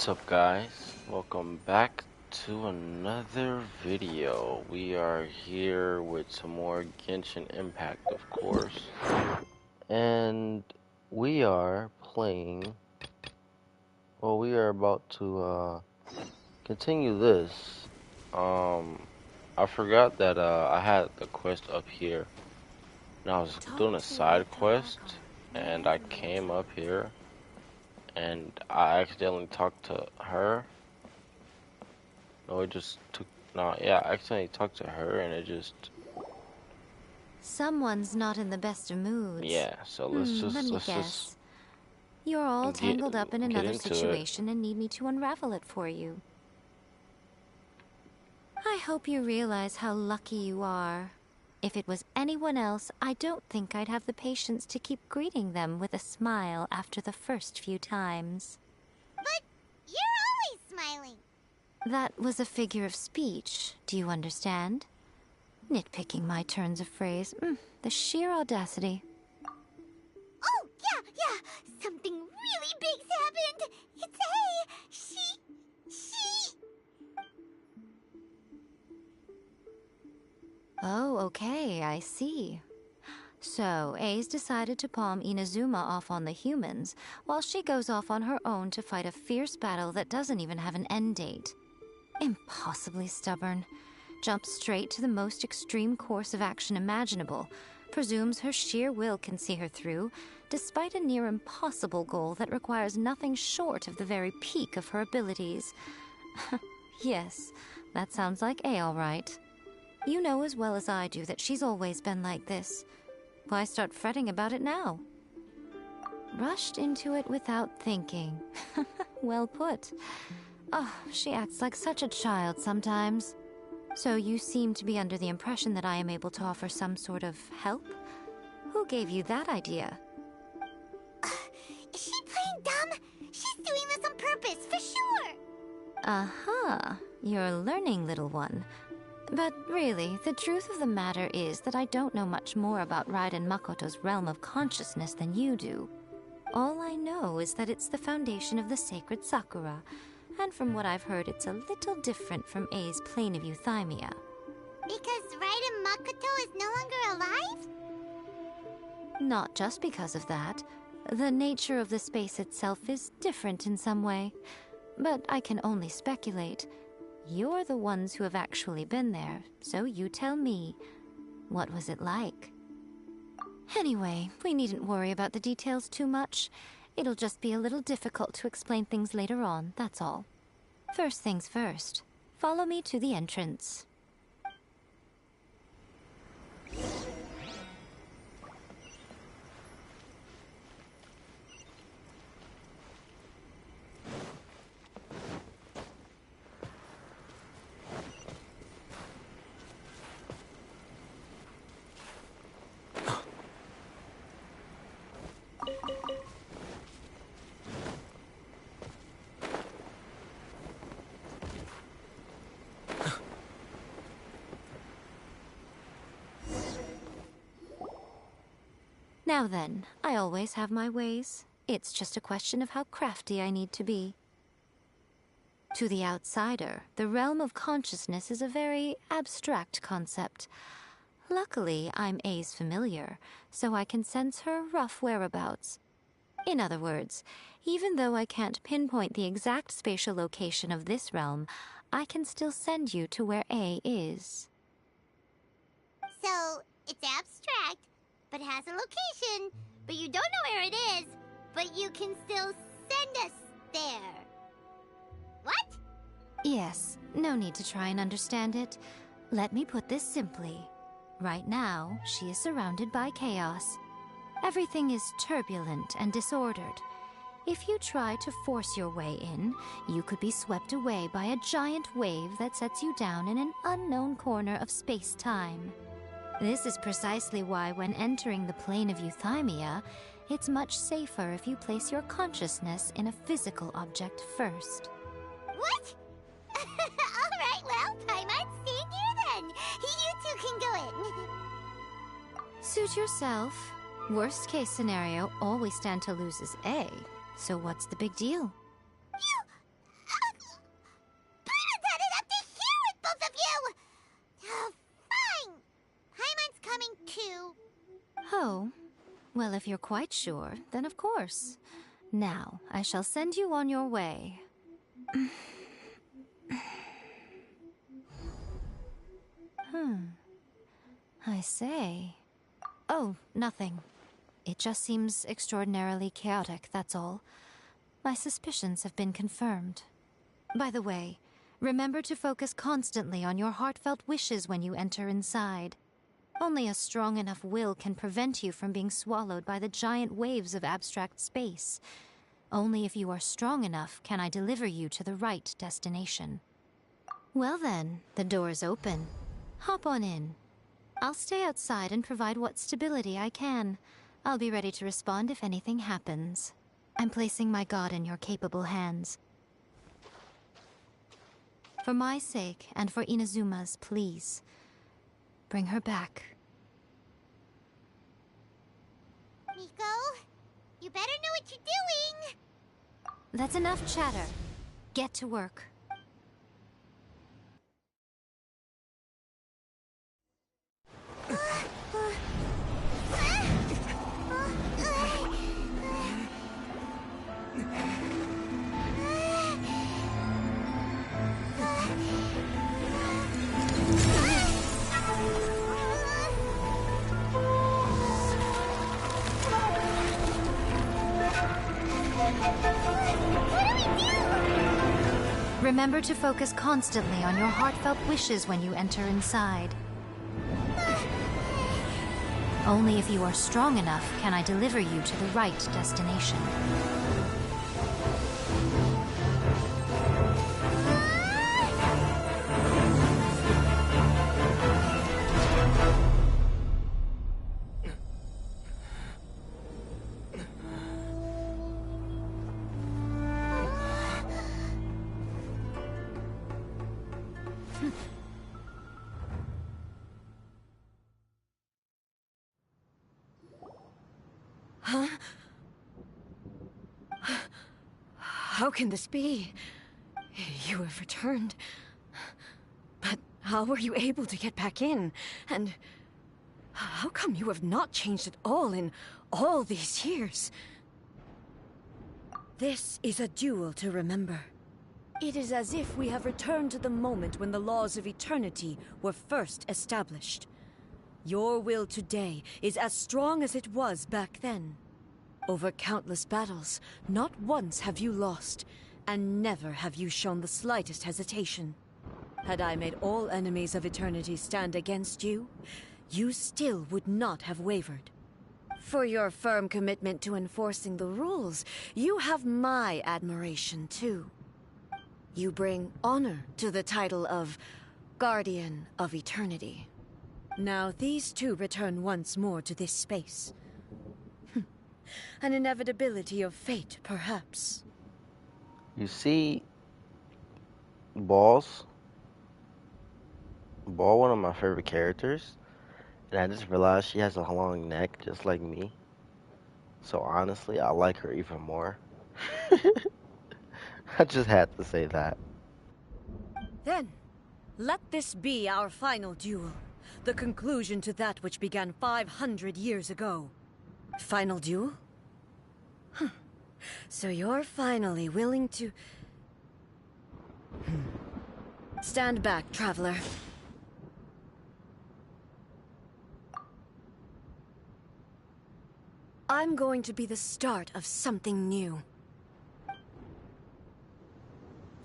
What's up, guys? Welcome back to another video. We are here with some more Genshin Impact, of course. And we are playing, well, we are about to continue this. I forgot that I had the quest up here. And I was doing a side quest and I came up here and I accidentally talked to her. No, it just took. No, yeah, I accidentally talked to her, and it just. Someone's not in the best of moods. Yeah, so let's just. You're all tangled up in another into situation and need me to unravel it for you. I hope you realize how lucky you are. If it was anyone else, I don't think I'd have the patience to keep greeting them with a smile after the first few times. But you're always smiling. That was a figure of speech, do you understand? Nitpicking my turns of phrase. The sheer audacity. Oh, yeah. Something really big's happened. It's she... Oh, okay, I see. So, A's decided to palm Inazuma off on the humans, while she goes off on her own to fight a fierce battle that doesn't even have an end date. Impossibly stubborn. Jumps straight to the most extreme course of action imaginable. Presumes her sheer will can see her through, despite a near impossible goal that requires nothing short of the very peak of her abilities. Yes, that sounds like A all right. You know as well as I do that she's always been like this. Why start fretting about it now? Rushed into it without thinking. Well put. Oh, she acts like such a child sometimes. So you seem to be under the impression that I am able to offer some sort of help? Who gave you that idea? Is she playing dumb? She's doing this on purpose, for sure. Uh-huh. You're learning, little one. But really, the truth of the matter is that I don't know much more about Raiden Makoto's realm of consciousness than you do. All I know is that it's the foundation of the sacred Sakura, and from what I've heard, it's a little different from A's plane of euthymia. Because Raiden Makoto is no longer alive? Not just because of that. The nature of the space itself is different in some way. But I can only speculate. You're the ones who have actually been there, so you tell me. What was it like? Anyway, we needn't worry about the details too much. It'll just be a little difficult to explain things later on, that's all. First things first. Follow me to the entrance. Now then, I always have my ways. It's just a question of how crafty I need to be. To the outsider, the realm of consciousness is a very abstract concept. Luckily, I'm A's familiar, so I can sense her rough whereabouts. In other words, even though I can't pinpoint the exact spatial location of this realm, I can still send you to where A is. So, it's abstract, but has a location, but you don't know where it is, but you can still send us there. What? Yes, no need to try and understand it. Let me put this simply. Right now, she is surrounded by chaos. Everything is turbulent and disordered. If you try to force your way in, you could be swept away by a giant wave that sets you down in an unknown corner of space-time. This is precisely why when entering the plane of euthymia, it's much safer if you place your consciousness in a physical object first. What? Alright, well, I might stay here then. You two can go in. Suit yourself. Worst case scenario, all we stand to lose is A. So what's the big deal? Well, if you're quite sure, then of course. Now, I shall send you on your way. I say. Oh, nothing. It just seems extraordinarily chaotic, that's all. My suspicions have been confirmed. By the way, remember to focus constantly on your heartfelt wishes when you enter inside. Only a strong enough will can prevent you from being swallowed by the giant waves of abstract space. Only if you are strong enough can I deliver you to the right destination. Well then, the door's open. Hop on in. I'll stay outside and provide what stability I can. I'll be ready to respond if anything happens. I'm placing my god in your capable hands. For my sake, and for Inazuma's, please. Bring her back. Miko, you better know what you're doing! That's enough chatter. Get to work. Remember to focus constantly on your heartfelt wishes when you enter inside. Only if you are strong enough can I deliver you to the right destination. Huh? How can this be? You have returned. But how were you able to get back in? And how come you have not changed at all in all these years? This is a duel to remember. It is as if we have returned to the moment when the laws of eternity were first established. Your will today is as strong as it was back then. Over countless battles, not once have you lost, and never have you shown the slightest hesitation. Had I made all enemies of eternity stand against you, you still would not have wavered. For your firm commitment to enforcing the rules, you have my admiration too. You bring honor to the title of Guardian of Eternity. Now these two return once more to this space. An inevitability of fate, perhaps. You see, Ball, one of my favorite characters, and I just realized she has a long neck just like me. So honestly, I like her even more. I just had to say that. Then, let this be our final duel. The conclusion to that which began 500 years ago. Final duel? Huh. So you're finally willing to... Stand back, traveler. I'm going to be the start of something new.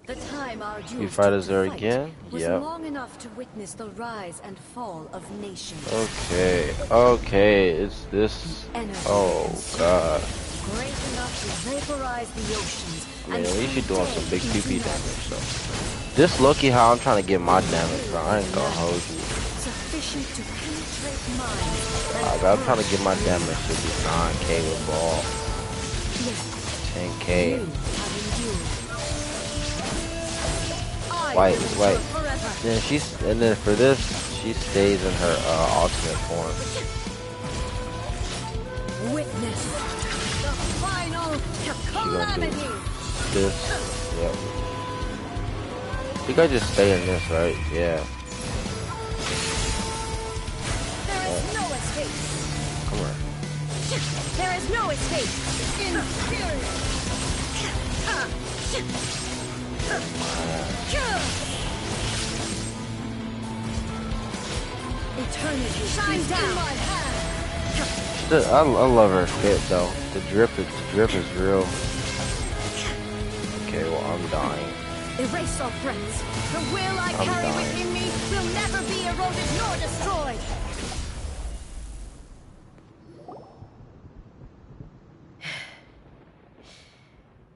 The time our duels You fight us took there to fight again? was Yep. long enough to witness the rise and fall of nations. Okay, it's this. Oh god. Great enough to vaporize the oceans. Man, at least you're doing some big PP damage, so. This Loki how I'm trying to get my damage, bro. I ain't gonna hold you. Sufficient to penetrate minds. I'm trying to get my damage to be 9k with Ball. 10k. Wait. Then for this, she stays in her ultimate form. Witness the final calamity. This, yep. You guys just stay in this, right? Yeah. There is no escape. Come on. There is no escape! Inferior! Eternity shines down! My hand. I love her fit though. The drip is real. Okay, well I'm dying. Erase all threats. The will I I'm carry dying. within me will never be eroded nor destroyed.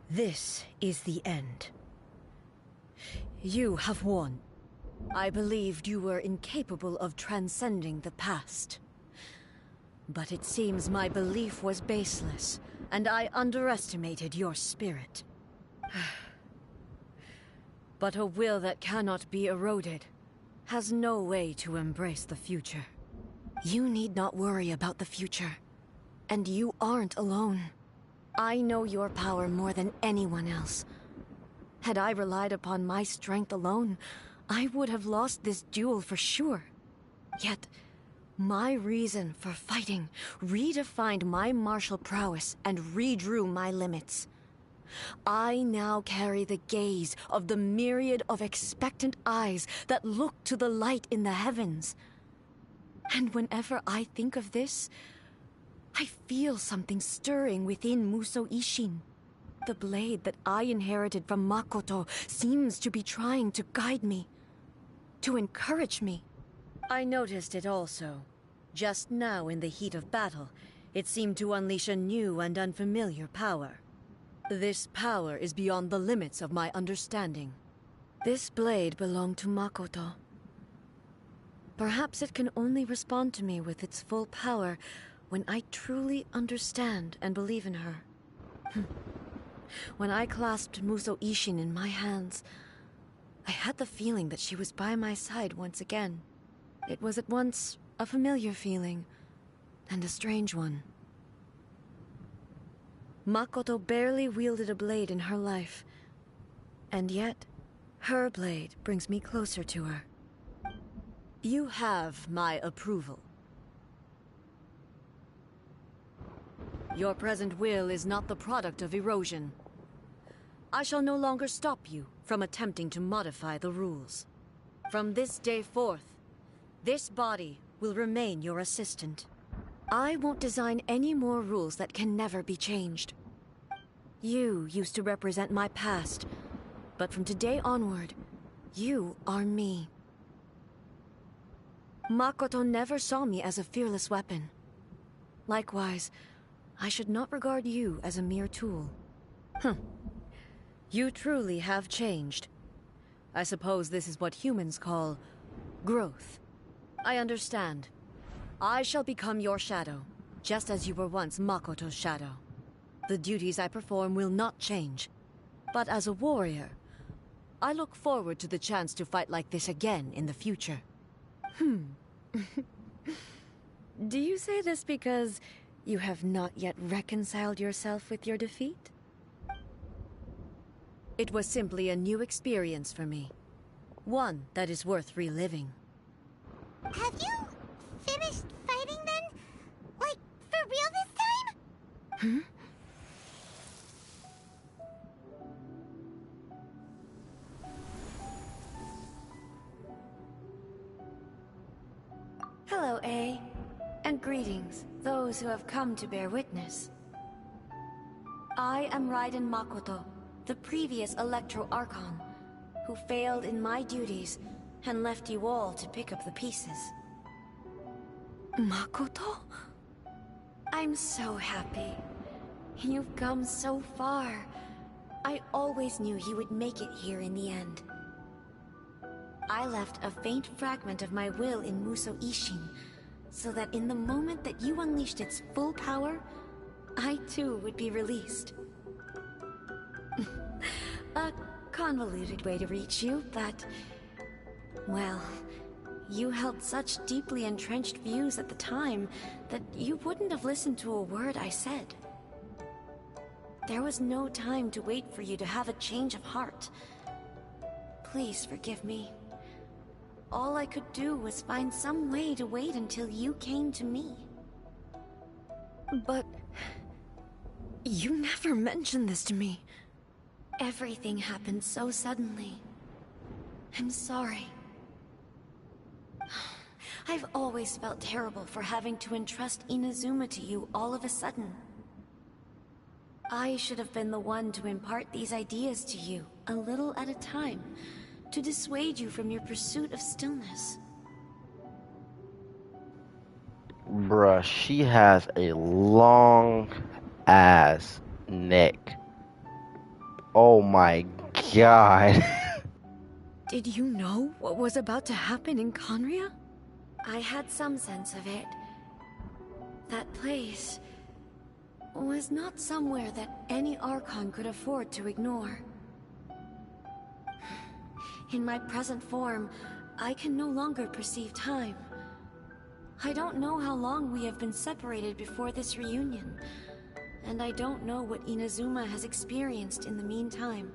This is the end. You have won. I believed you were incapable of transcending the past. But it seems my belief was baseless, and I underestimated your spirit. But a will that cannot be eroded has no way to embrace the future. You need not worry about the future. And you aren't alone. I know your power more than anyone else. Had I relied upon my strength alone, I would have lost this duel for sure. Yet, my reason for fighting redefined my martial prowess and redrew my limits. I now carry the gaze of the myriad of expectant eyes that look to the light in the heavens. And whenever I think of this, I feel something stirring within Musou Ishin. The blade that I inherited from Makoto seems to be trying to guide me, to encourage me. I noticed it also. Just now in the heat of battle, it seemed to unleash a new and unfamiliar power. This power is beyond the limits of my understanding. This blade belonged to Makoto. Perhaps it can only respond to me with its full power when I truly understand and believe in her. When I clasped Musou Ishin in my hands, I had the feeling that she was by my side once again. It was at once a familiar feeling and a strange one. Makoto barely wielded a blade in her life, and yet her blade brings me closer to her. You have my approval. Your present will is not the product of erosion. I shall no longer stop you from attempting to modify the rules. From this day forth, this body will remain your assistant. I won't design any more rules that can never be changed. You used to represent my past, but from today onward, you are me. Makoto never saw me as a fearless weapon. Likewise, I should not regard you as a mere tool. You truly have changed. I suppose this is what humans call growth. I understand. I shall become your shadow, just as you were once Makoto's shadow. The duties I perform will not change. But as a warrior, I look forward to the chance to fight like this again in the future. Do you say this because you have not yet reconciled yourself with your defeat? It was simply a new experience for me. One that is worth reliving. Have you finished fighting then? Like, for real this time? Hello, A. And greetings, those who have come to bear witness. I am Raiden Makoto, the previous Electro Archon, who failed in my duties and left you all to pick up the pieces. Makoto? I'm so happy. You've come so far. I always knew you would make it here in the end. I left a faint fragment of my will in Musou Ishin, so that in the moment that you unleashed its full power, I too would be released. A convoluted way to reach you, but... well, you held such deeply entrenched views at the time that you wouldn't have listened to a word I said. There was no time to wait for you to have a change of heart. Please forgive me. All I could do was find some way to wait until you came to me. But You never mentioned this to me. Everything happened so suddenly. I'm sorry. I've always felt terrible for having to entrust Inazuma to you all of a sudden. I should have been the one to impart these ideas to you, a little at a time, to dissuade you from your pursuit of stillness. Bruh, she has a long ass neck. Oh my god. Did you know what was about to happen in Conria? I had some sense of it. That place was not somewhere that any Archon could afford to ignore. In my present form, I can no longer perceive time. I don't know how long we have been separated before this reunion, and I don't know what Inazuma has experienced in the meantime.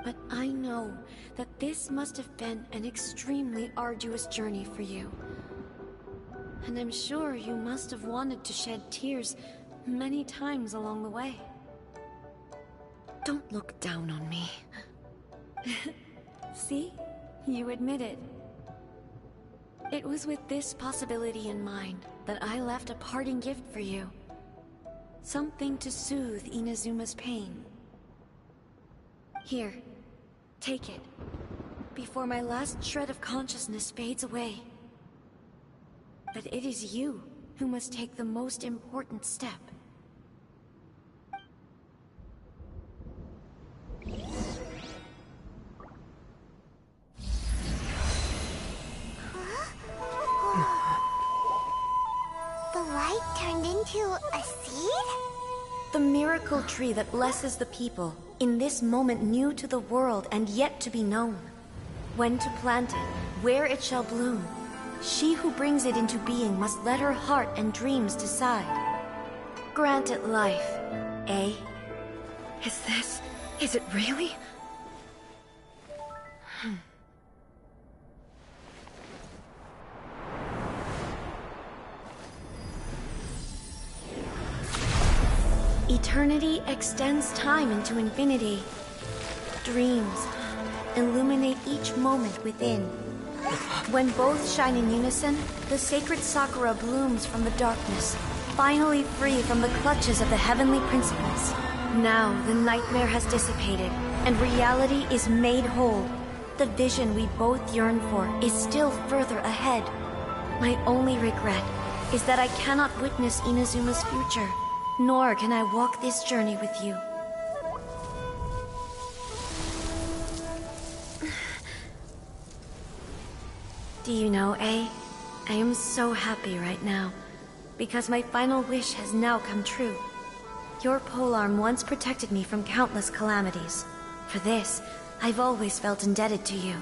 But I know that this must have been an extremely arduous journey for you. And I'm sure you must have wanted to shed tears many times along the way. Don't look down on me. See? You admit it. It was with this possibility in mind that I left a parting gift for you. Something to soothe Inazuma's pain. Here, take it, before my last shred of consciousness fades away. But it is you who must take the most important step. The light turned into a seed? The miracle tree that blesses the people, in this moment new to the world and yet to be known. When to plant it, where it shall bloom. She who brings it into being must let her heart and dreams decide. Grant it life, eh? Is it really? Eternity extends time into infinity. Dreams illuminate each moment within. When both shine in unison, the sacred Sakura blooms from the darkness, finally free from the clutches of the heavenly principles. Now the nightmare has dissipated, and reality is made whole. The vision we both yearn for is still further ahead. My only regret is that I cannot witness Inazuma's future. Nor can I walk this journey with you. Do you know, A? I am so happy right now, because my final wish has now come true. Your polearm once protected me from countless calamities. For this, I've always felt indebted to you.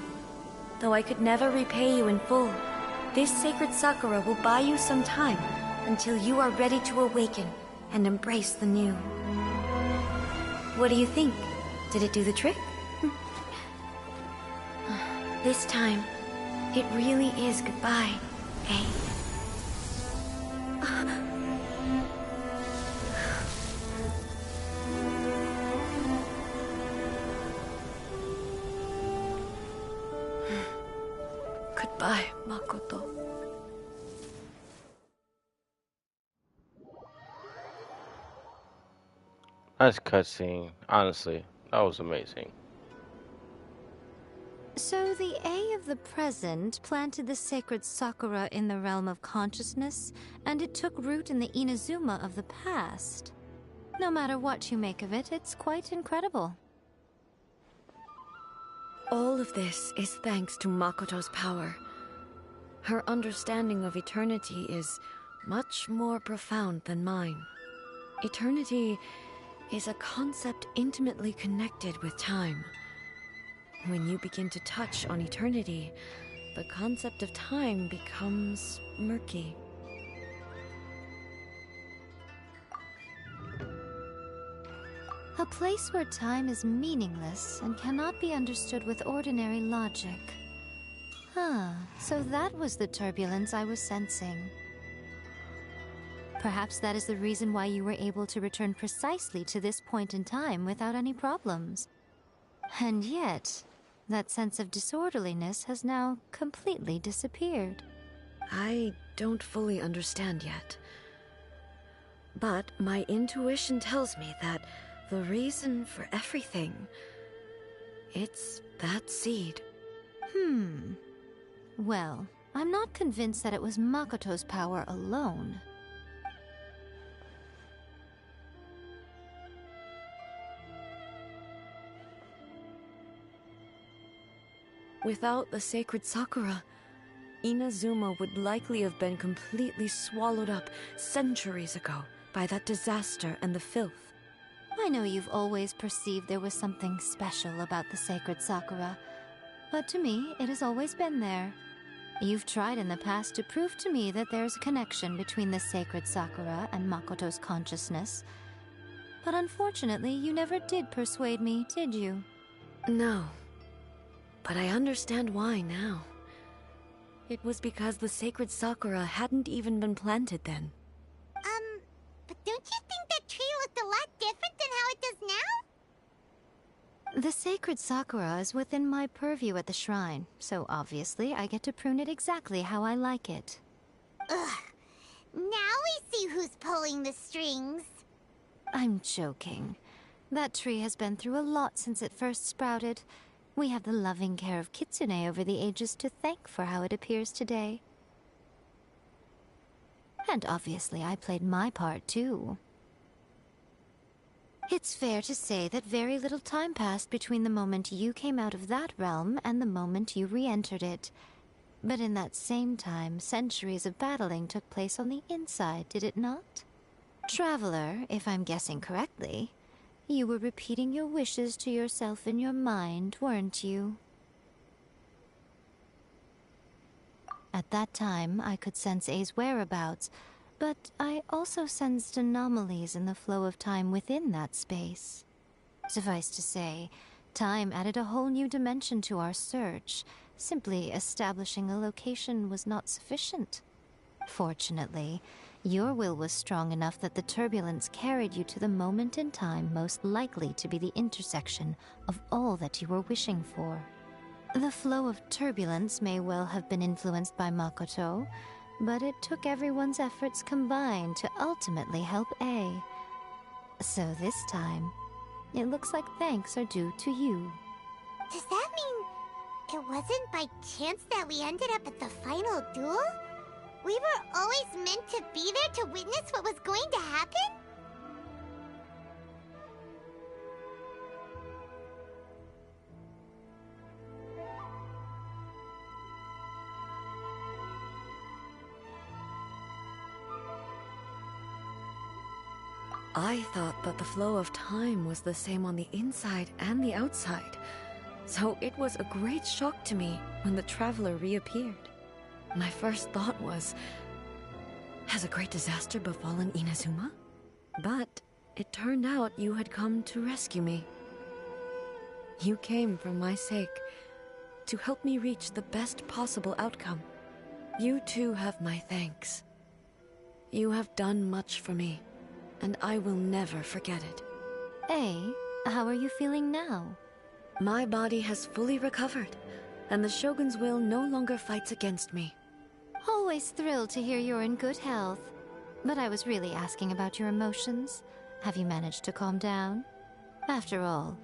Though I could never repay you in full, this sacred Sakura will buy you some time until you are ready to awaken and embrace the new. What do you think? Did it do the trick? This time, it really is goodbye, eh? Goodbye, Makoto. Nice cutscene. Honestly, that was amazing. So the A of the present planted the sacred Sakura in the realm of consciousness, and it took root in the Inazuma of the past. No matter what you make of it, it's quite incredible. All of this is thanks to Makoto's power. Her understanding of eternity is much more profound than mine. Eternity is a concept intimately connected with time. When you begin to touch on eternity, the concept of time becomes murky. A place where time is meaningless and cannot be understood with ordinary logic. So that was the turbulence I was sensing. Perhaps that is the reason why you were able to return precisely to this point in time without any problems. And yet, that sense of disorderliness has now completely disappeared. I don't fully understand yet. But my intuition tells me that the reason for everything, it's that seed. Well, I'm not convinced that it was Makoto's power alone. Without the sacred Sakura, Inazuma would likely have been completely swallowed up centuries ago by that disaster and the filth. I know you've always perceived there was something special about the sacred Sakura, but to me, it has always been there. You've tried in the past to prove to me that there's a connection between the sacred Sakura and Makoto's consciousness, but unfortunately, you never did persuade me, did you? No. But I understand why now. It was because the sacred Sakura hadn't even been planted then. But don't you think that tree looked a lot different than how it does now? The sacred Sakura is within my purview at the shrine, so obviously I get to prune it exactly how I like it. Ugh. Now we see who's pulling the strings. I'm joking. That tree has been through a lot since it first sprouted. We have the loving care of Kitsune over the ages to thank for how it appears today. And obviously I played my part too. It's fair to say that very little time passed between the moment you came out of that realm and the moment you re-entered it. But in that same time, centuries of battling took place on the inside, did it not? Traveler, if I'm guessing correctly, you were repeating your wishes to yourself in your mind, weren't you? At that time, I could sense A's whereabouts, but I also sensed anomalies in the flow of time within that space. Suffice to say, time added a whole new dimension to our search. Simply establishing a location was not sufficient. Fortunately, your will was strong enough that the turbulence carried you to the moment in time most likely to be the intersection of all that you were wishing for. The flow of turbulence may well have been influenced by Makoto, but it took everyone's efforts combined to ultimately help A. So this time, it looks like thanks are due to you. Does that mean it wasn't by chance that we ended up at the final duel? We were always meant to be there to witness what was going to happen? I thought that the flow of time was the same on the inside and the outside, so it was a great shock to me when the traveler reappeared. My first thought was, has a great disaster befallen Inazuma? But it turned out you had come to rescue me. You came for my sake, to help me reach the best possible outcome. You too have my thanks. You have done much for me, and I will never forget it. A, how are you feeling now? My body has fully recovered, and the Shogun's will no longer fights against me. Always thrilled to hear you're in good health. But I was really asking about your emotions. Have you managed to calm down? After all,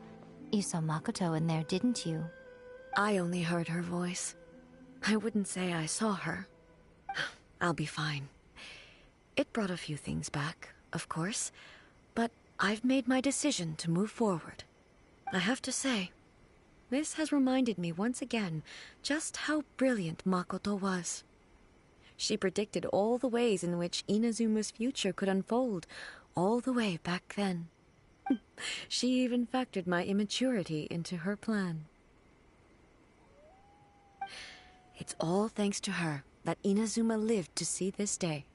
you saw Makoto in there, didn't you? I only heard her voice. I wouldn't say I saw her. I'll be fine. It brought a few things back, of course, but I've made my decision to move forward. I have to say, this has reminded me once again just how brilliant Makoto was. She predicted all the ways in which Inazuma's future could unfold, all the way back then. She even factored my immaturity into her plan. It's all thanks to her that Inazuma lived to see this day.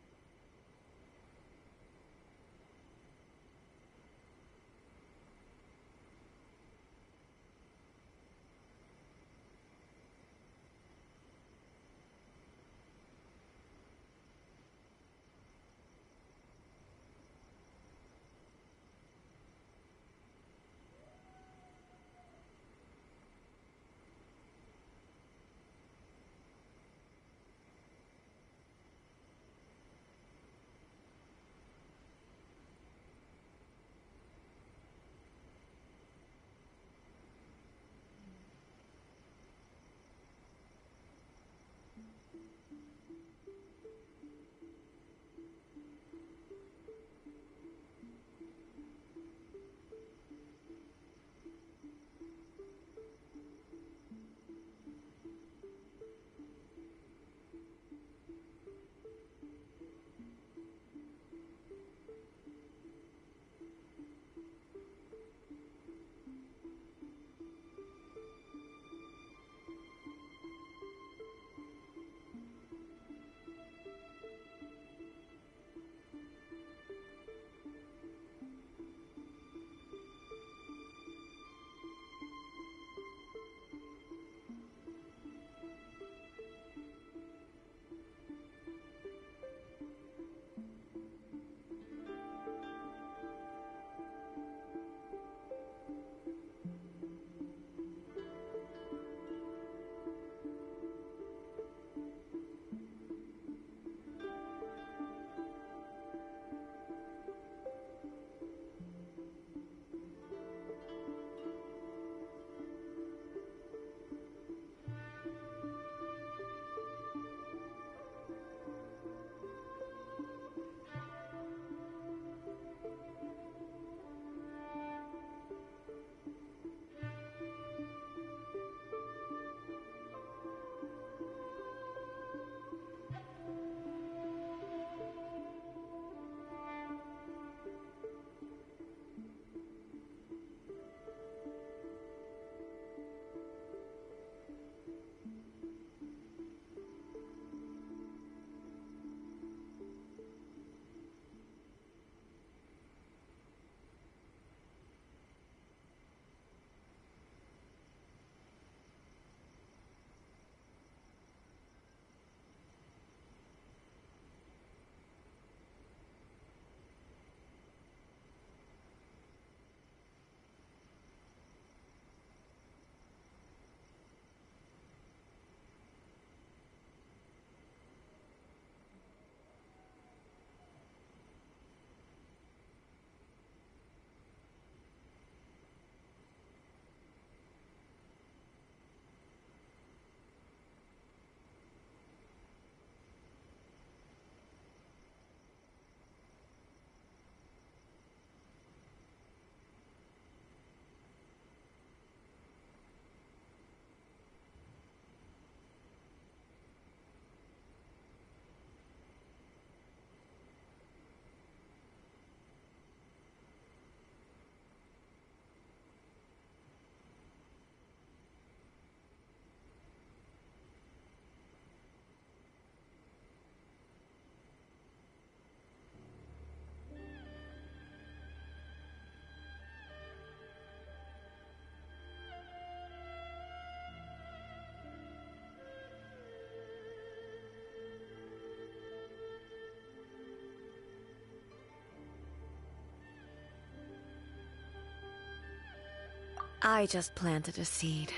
I just planted a seed.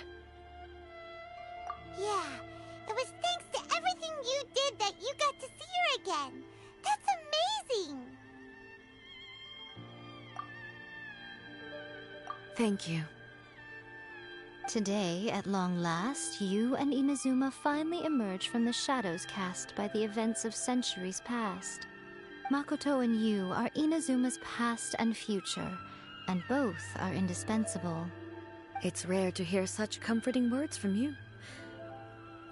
Yeah, it was thanks to everything you did that you got to see her again. That's amazing! Thank you. Today, at long last, you and Inazuma finally emerge from the shadows cast by the events of centuries past. Makoto and you are Inazuma's past and future, and both are indispensable. It's rare to hear such comforting words from you.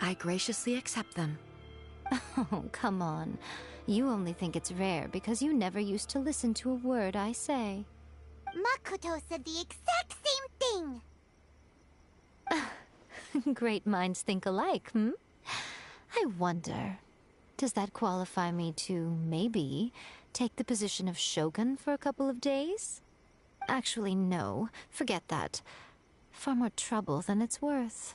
I graciously accept them. Oh, come on. You only think it's rare because you never used to listen to a word I say. Makoto said the exact same thing! Great minds think alike, hmm? I wonder, does that qualify me to, maybe, take the position of Shogun for a couple of days? Actually, no. Forget that. Far more trouble than it's worth.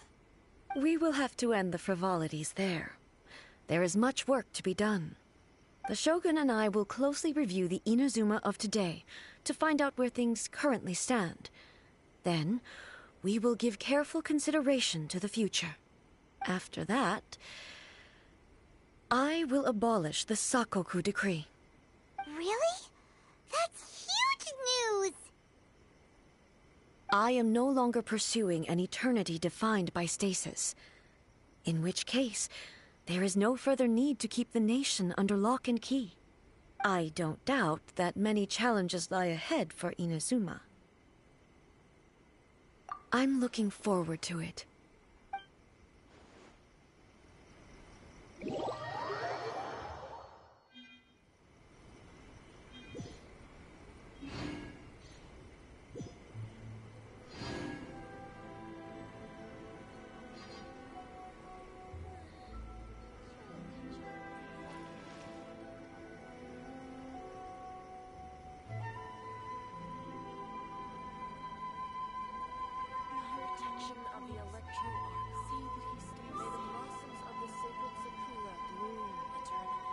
We will have to end the frivolities there. There is much work to be done. The Shogun and I will closely review the Inazuma of today to find out where things currently stand. Then, we will give careful consideration to the future. After that, I will abolish the Sakoku decree. Really? That's huge news! I am no longer pursuing an eternity defined by stasis. In which case, there is no further need to keep the nation under lock and key. I don't doubt that many challenges lie ahead for Inazuma. I'm looking forward to it. Of the electro arc. See that he stays. May the blossoms of the sacred sakura bloom eternally.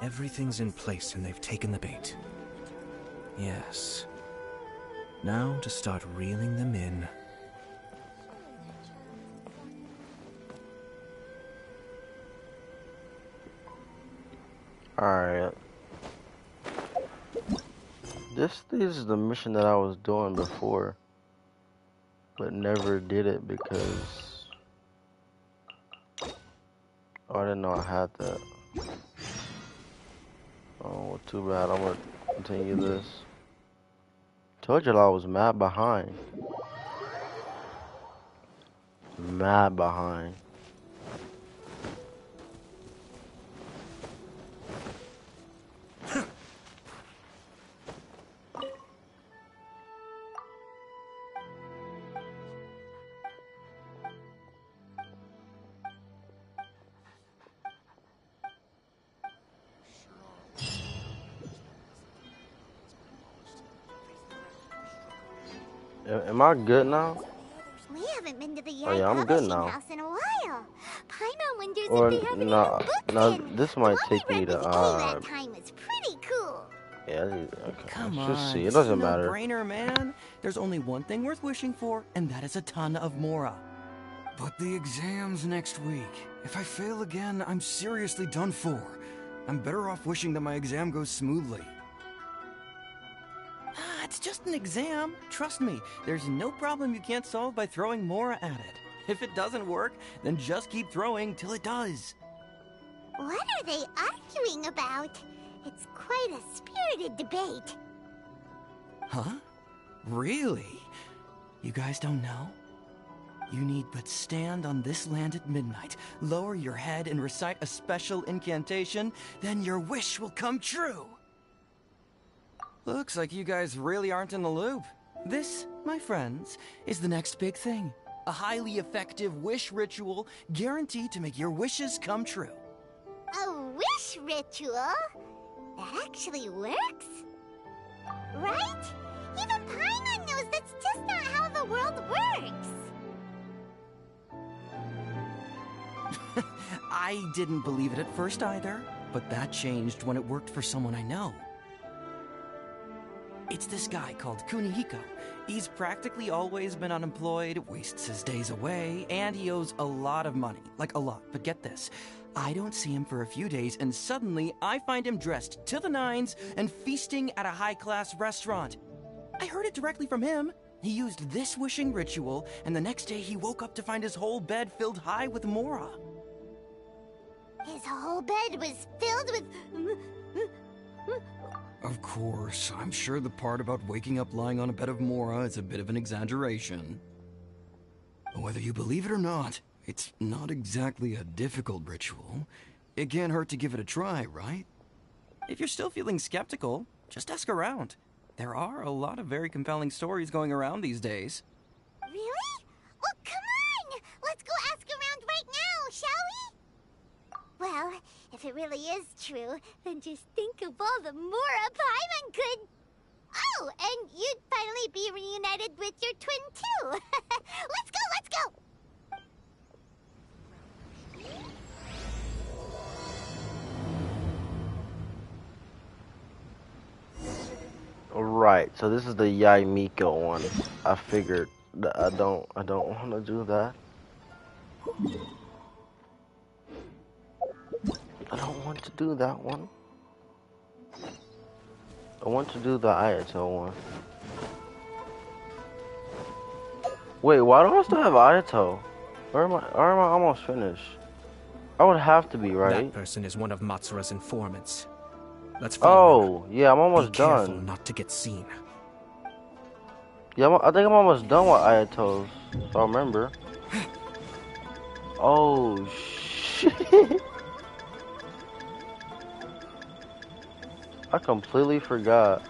Everything's in place and they've taken the bait. Yes. Now to start reeling them in. Alright. This is the mission that I was doing before, but never did it because I didn't know I had that. Oh, well, too bad. I'm gonna continue this. Told you I was mad behind. Mad behind. Am I good now? We haven't been to the Oh Yai yeah, I'm good Publishing now. House in a while. Paimon wonders Or if they have any new no, books no, in. this The might one take we me read to with A that time was pretty cool. yeah, okay. Come Let's just on, see. It this is a doesn't matter. no-brainer, man. There's only one thing worth wishing for, and that is a ton of Mora. But the exam's next week. If I fail again, I'm seriously done for. I'm better off wishing that my exam goes smoothly. Ah, it's just an exam. Trust me, there's no problem you can't solve by throwing Mora at it. If it doesn't work, then just keep throwing till it does. What are they arguing about? It's quite a spirited debate. Huh? Really? You guys don't know? You need but stand on this land at midnight, lower your head and recite a special incantation, then your wish will come true. Looks like you guys really aren't in the loop. This, my friends, is the next big thing. A highly effective wish ritual guaranteed to make your wishes come true. A wish ritual? That actually works? Right? Even Paimon knows that's just not how the world works. I didn't believe it at first either, but that changed when it worked for someone I know. It's this guy called Kunihiko. He's practically always been unemployed, wastes his days away, and he owes a lot of money. Like a lot, but get this. I don't see him for a few days, and suddenly I find him dressed to the nines and feasting at a high-class restaurant. I heard it directly from him. He used this wishing ritual, and the next day he woke up to find his whole bed filled high with Mora. His whole bed was filled with... Of course, I'm sure the part about waking up lying on a bed of Mora is a bit of an exaggeration. Whether you believe it or not, it's not exactly a difficult ritual. It can't hurt to give it a try, right? If you're still feeling skeptical, just ask around. There are a lot of very compelling stories going around these days. Really? Well, come on! Let's go ask around right now, shall we? Well, if it really is true, then just think of all the Mora Paimon could... Oh, and you'd finally be reunited with your twin, too! Let's go, let's go! Right, so this is the Yaimiko one. I figured that I don't want to do that. I don't want to do that one. I want to do the Ayato one. Wait, why do I still have Ayato? Or am I almost finished? I would have to be, right? That person is one of Matsura's informants. Let's follow him. Oh, yeah, I'm almost Be careful done. not to get seen. Yeah, I think I'm almost done with Ayatos, if I remember. Oh, shit. I completely forgot.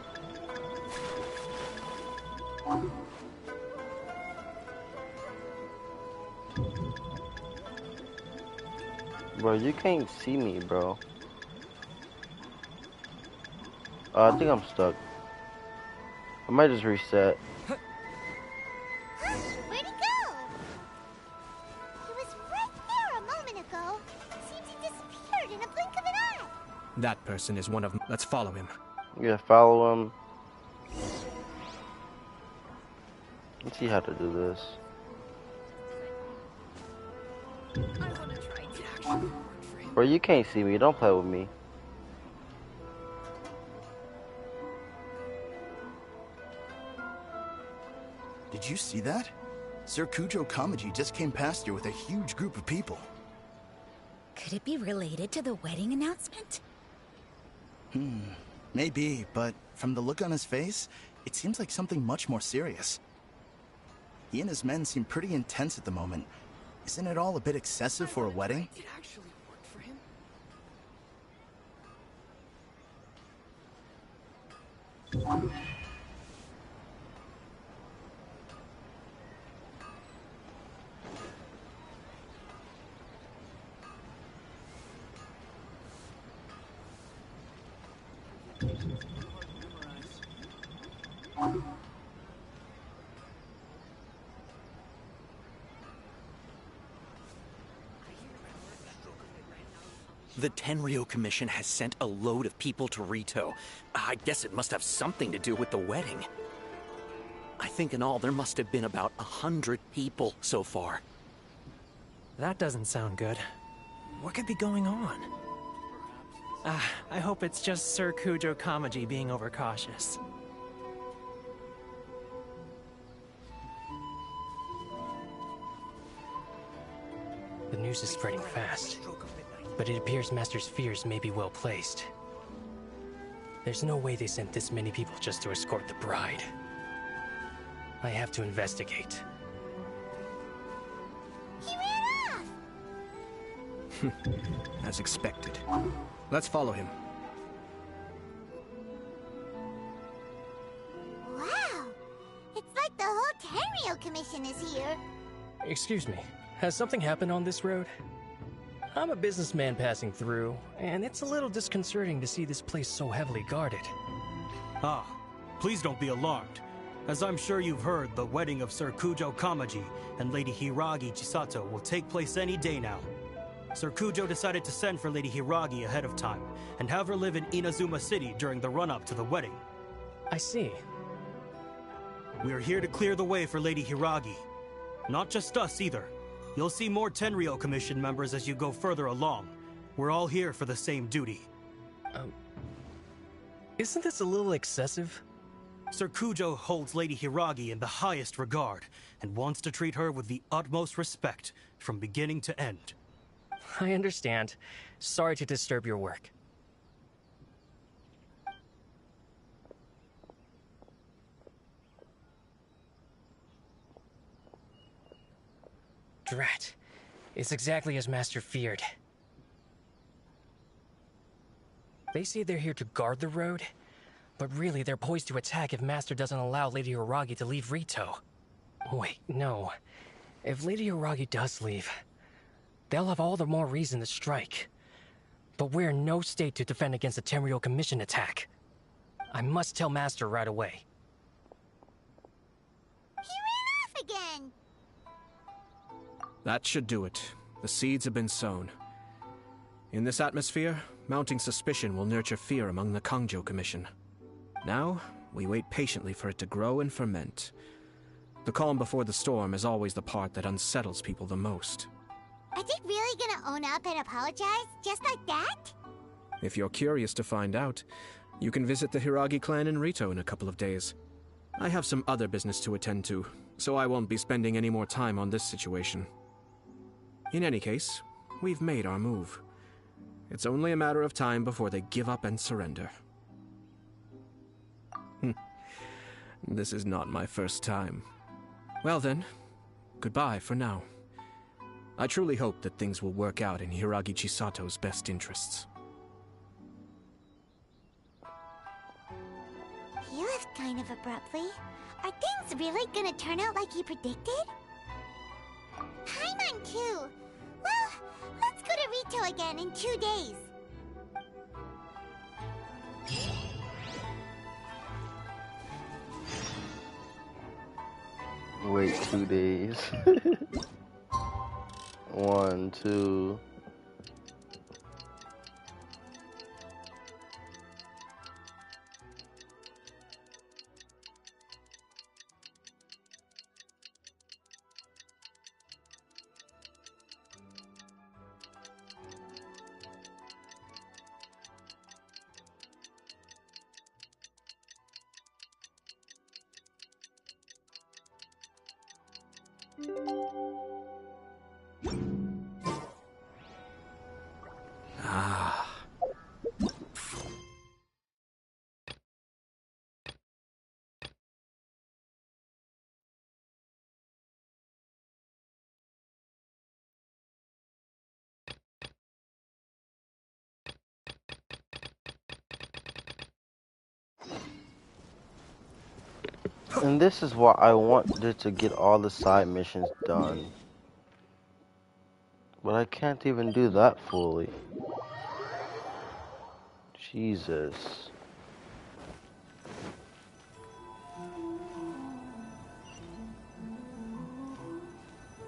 Bro, you can't see me, bro. I think I'm stuck. I might just reset. Where'd he go? He was right there a moment ago. Seems he disappeared in a blink of an eye. That person is one of... Let's follow him. Yeah, follow him. Let's see how to do this. Bro, you can't see me. Don't play with me. Did you see that? Sir Kujo Kamaji just came past here with a huge group of people. Could it be related to the wedding announcement? Maybe, but from the look on his face, it seems like something much more serious. He and his men seem pretty intense at the moment. Isn't it all a bit excessive for a wedding? It actually worked for him. The Tenryo Commission has sent a load of people to Rito. I guess it must have something to do with the wedding. I think in all there must have been about 100 people so far. That doesn't sound good. What could be going on? I hope it's just Sir Kujo Kamaji being overcautious. The news is spreading fast, but it appears Master's fears may be well placed. There's no way they sent this many people just to escort the bride. I have to investigate. He ran off! As expected. Let's follow him. Wow! It's like the whole Tenryo Commission is here. Excuse me, has something happened on this road? I'm a businessman passing through, and it's a little disconcerting to see this place so heavily guarded. Ah, please don't be alarmed. As I'm sure you've heard, the wedding of Sir Kujo Kamaji and Lady Hiragi Chisato will take place any day now. Sir Kujo decided to send for Lady Hiragi ahead of time, and have her live in Inazuma City during the run-up to the wedding. I see. We are here to clear the way for Lady Hiragi. Not just us either. You'll see more Tenryo Commission members as you go further along. We're all here for the same duty. Isn't this a little excessive? Sir Kujo holds Lady Hiragi in the highest regard, and wants to treat her with the utmost respect, from beginning to end. I understand. Sorry to disturb your work. Drat. It's exactly as Master feared. They say they're here to guard the road, But really, they're poised to attack if Master doesn't allow Lady Hiragi to leave Rito. Wait, no. If Lady Hiragi does leave, they'll have all the more reason to strike. But we're in no state to defend against a Tenryou Commission attack. I must tell Master right away. He ran off again! That should do it. The seeds have been sown. In this atmosphere, mounting suspicion will nurture fear among the Kangjo Commission. Now, we wait patiently for it to grow and ferment. The calm before the storm is always the part that unsettles people the most. Are they really gonna own up and apologize, just like that? If you're curious to find out, you can visit the Hiragi clan in Rito in a couple of days. I have some other business to attend to, so I won't be spending any more time on this situation. In any case, we've made our move. It's only a matter of time before they give up and surrender. This is not my first time. Well then, goodbye for now. I truly hope that things will work out in Hiragi Chisato's best interests. He left kind of abruptly. Are things really gonna turn out like he predicted? Paimon too! Well, let's go to Rito again in 2 days. Wait 2 days. 1, 2. Ah. And this is why I wanted to get all the side missions done. But I can't even do that fully. Jesus.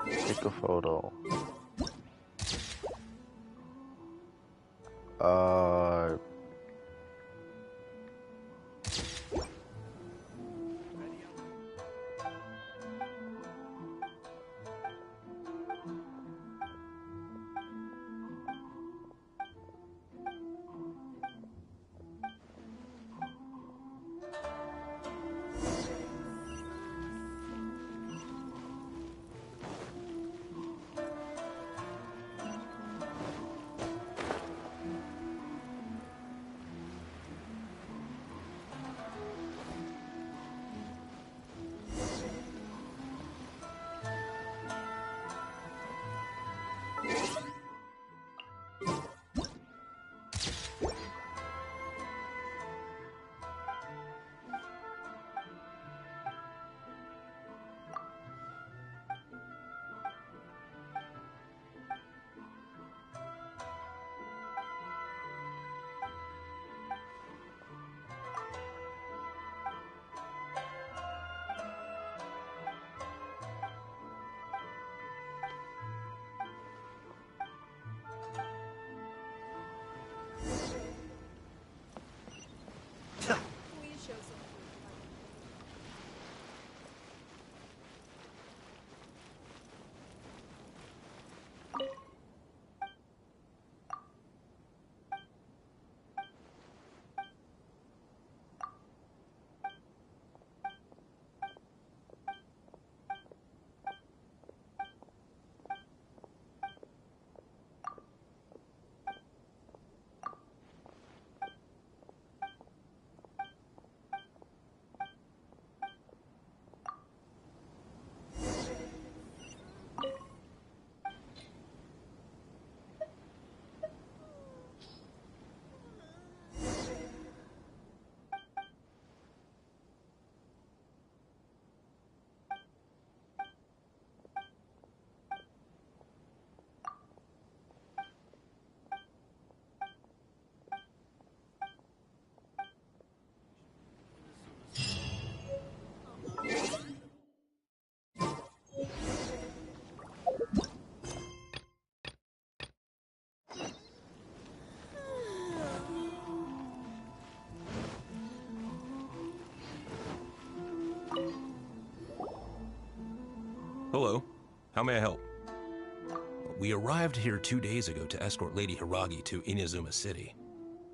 Take a photo. Hello. How may I help? We arrived here 2 days ago to escort Lady Hiragi to Inazuma City.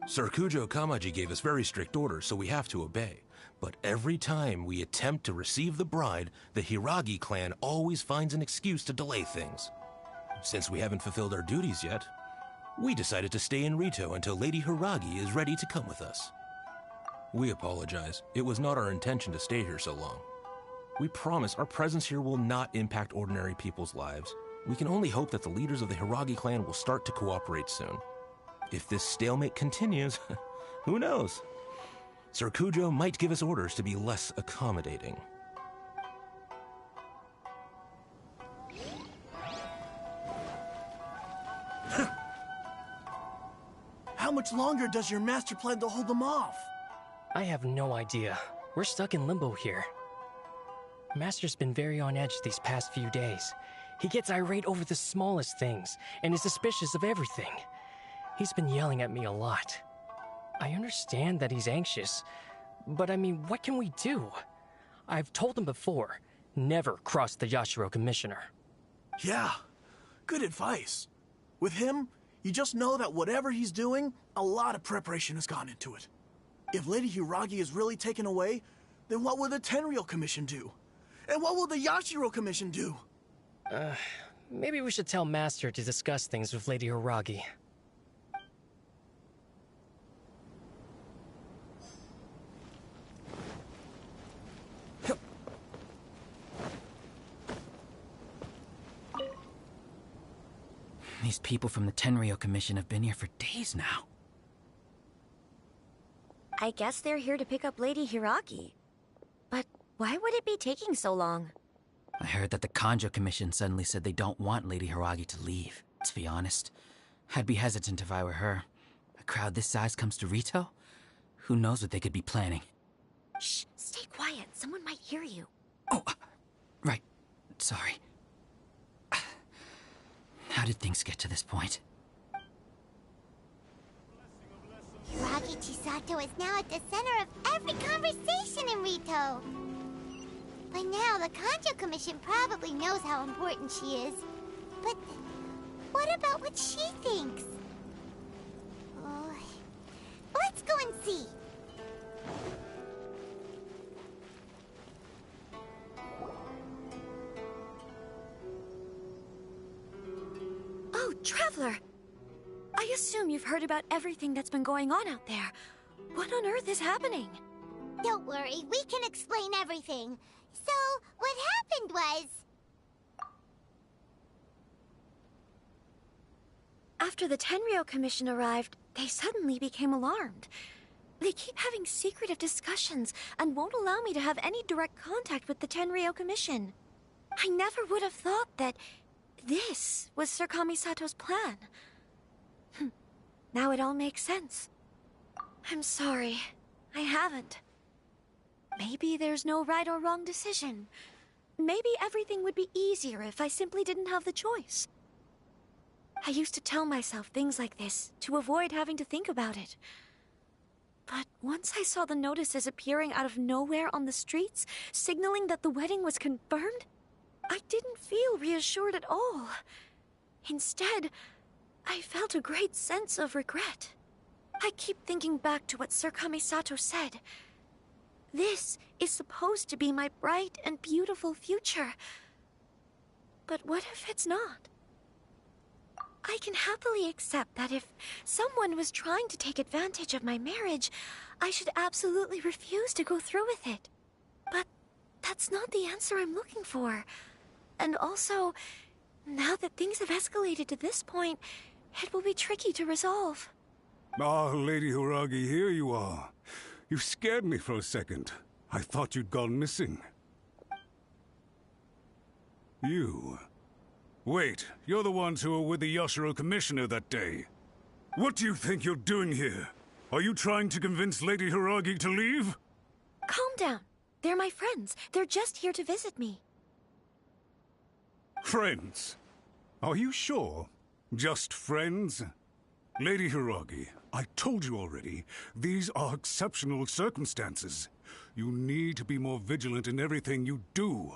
Sir Kujo Kamaji gave us very strict orders, so we have to obey. But every time we attempt to receive the bride, the Hiragi clan always finds an excuse to delay things. Since we haven't fulfilled our duties yet, we decided to stay in Rito until Lady Hiragi is ready to come with us. We apologize. It was not our intention to stay here so long. We promise our presence here will not impact ordinary people's lives. We can only hope that the leaders of the Hiragi clan will start to cooperate soon. If this stalemate continues, who knows? Sir Kujo might give us orders to be less accommodating. How much longer does your master plan to hold them off? I have no idea. We're stuck in limbo here. Master's been very on edge these past few days. He gets irate over the smallest things and is suspicious of everything. He's been yelling at me a lot. I understand that he's anxious, but I mean, what can we do? I've told him before, never cross the Yashiro Commissioner. Yeah, good advice. With him, you just know that whatever he's doing, a lot of preparation has gone into it. If Lady Hiragi is really taken away, then what will the Tenryou Commission do? And what will the Yashiro Commission do? Maybe we should tell Master to discuss things with Lady Hiragi. These people from the Tenryou Commission have been here for days now. I guess they're here to pick up Lady Hiragi. But why would it be taking so long? I heard that the Kanjo Commission suddenly said they don't want Lady Hiragi to leave. To be honest, I'd be hesitant if I were her. A crowd this size comes to Rito? Who knows what they could be planning? Shh, stay quiet. Someone might hear you. Oh, right. Sorry. How did things get to this point? Hiragi Chisato is now at the center of every conversation in Rito. By now, the Kanjo Commission probably knows how important she is. But what about what she thinks? Oh, let's go and see. Oh, Traveler! I assume you've heard about everything that's been going on out there. What on earth is happening? Don't worry, we can explain everything. So, what happened was... After the Tenryou Commission arrived, they suddenly became alarmed. They keep having secretive discussions and won't allow me to have any direct contact with the Tenryou Commission. I never would have thought that this was Sir Kamisato's plan. Now it all makes sense. I'm sorry. I haven't. Maybe there's no right or wrong decision. Maybe everything would be easier if I simply didn't have the choice. I used to tell myself things like this to avoid having to think about it. But once I saw the notices appearing out of nowhere on the streets, signaling that the wedding was confirmed, I didn't feel reassured at all. Instead, I felt a great sense of regret. I keep thinking back to what Sir Kamisato said. This is supposed to be my bright and beautiful future. But what if it's not? I can happily accept that if someone was trying to take advantage of my marriage, I should absolutely refuse to go through with it. But that's not the answer I'm looking for. And also, now that things have escalated to this point, it will be tricky to resolve. Ah, Lady Hiragi, here you are. You scared me for a second. I thought you'd gone missing. You... Wait, you're the ones who were with the Yashiro Commissioner that day. What do you think you're doing here? Are you trying to convince Lady Hiragi to leave? Calm down. They're my friends. They're just here to visit me. Friends? Are you sure? Just friends? Lady Hiragi, I told you already, these are exceptional circumstances. You need to be more vigilant in everything you do.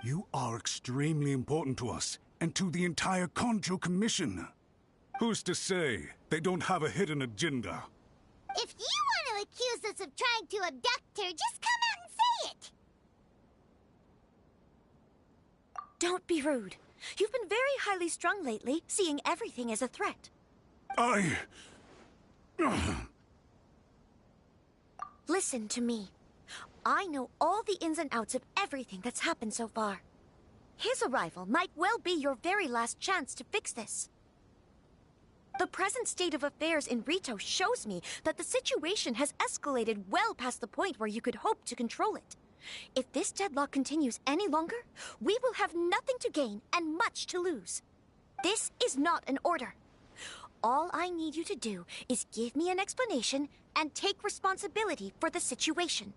You are extremely important to us, and to the entire Conjo Commission. Who's to say they don't have a hidden agenda? If you want to accuse us of trying to abduct her, just come out and say it! Don't be rude. You've been very highly strung lately, seeing everything as a threat. Listen to me. I know all the ins and outs of everything that's happened so far. His arrival might well be your very last chance to fix this. The present state of affairs in Rito shows me that the situation has escalated well past the point where you could hope to control it. If this deadlock continues any longer, we will have nothing to gain and much to lose. This is not an order. All I need you to do is give me an explanation and take responsibility for the situation.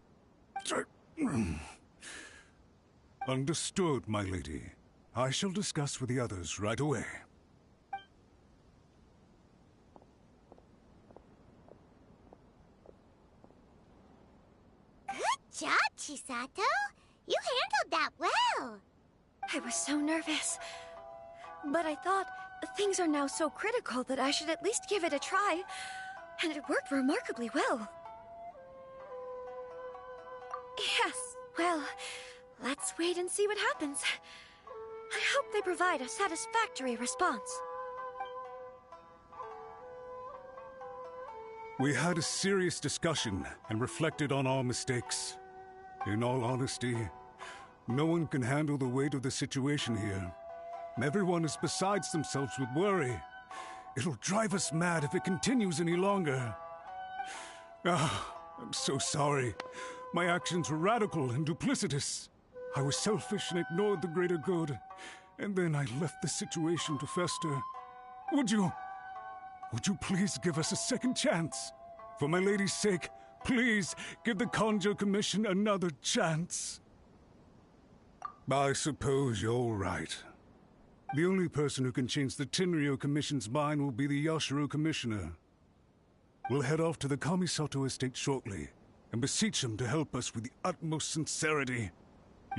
Understood, my lady. I shall discuss with the others right away. Good job, Chisato. You handled that well. I was so nervous. But I thought things are now so critical that I should at least give it a try. And it worked remarkably well. Yes, well, let's wait and see what happens. I hope they provide a satisfactory response. We had a serious discussion and reflected on our mistakes. In all honesty, no one can handle the weight of the situation here. Everyone is besides themselves with worry. It'll drive us mad if it continues any longer. I'm so sorry. My actions were radical and duplicitous. I was selfish and ignored the greater good. And then I left the situation to fester. Would you please give us a second chance? For my lady's sake, please give the Conjo Commission another chance. I suppose you're right. The only person who can change the Tenryo Commission's mind will be the Yashiro Commissioner. We'll head off to the Kamisato estate shortly and beseech him to help us with the utmost sincerity.